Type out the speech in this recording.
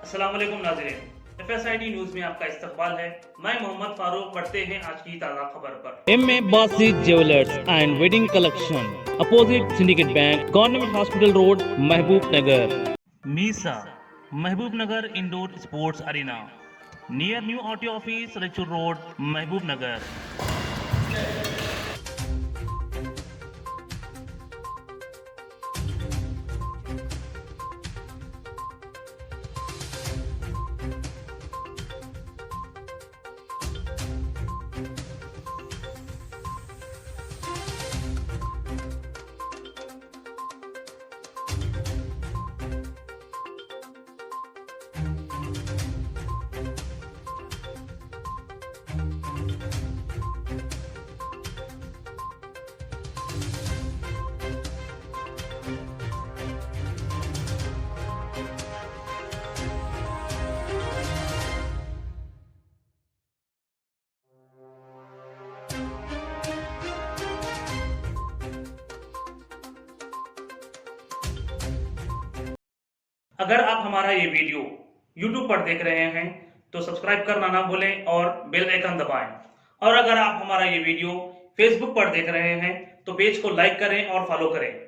अस्सलाम वालेकुम नाज़रीन, FSIT न्यूज़ में आपका इस्तकबाल है। मैं मोहम्मद फारूक। बढ़ते हैं आज की ताज़ा खबर पर। M.A. Basit Jewelers and Wedding Collection, opposite Syndicate Bank, Government Hospital Road, Mahbubnagar. मीसा Mahbubnagar indoor sports arena near new auto office Raichur road Mahbubnagar. अगर आप हमारा ये वीडियो YouTube पर देख रहे हैं तो सब्सक्राइब करना ना भूलें और बेल आइकन दबाएं। और अगर आप हमारा ये वीडियो Facebook पर देख रहे हैं तो पेज को लाइक करें और फॉलो करें।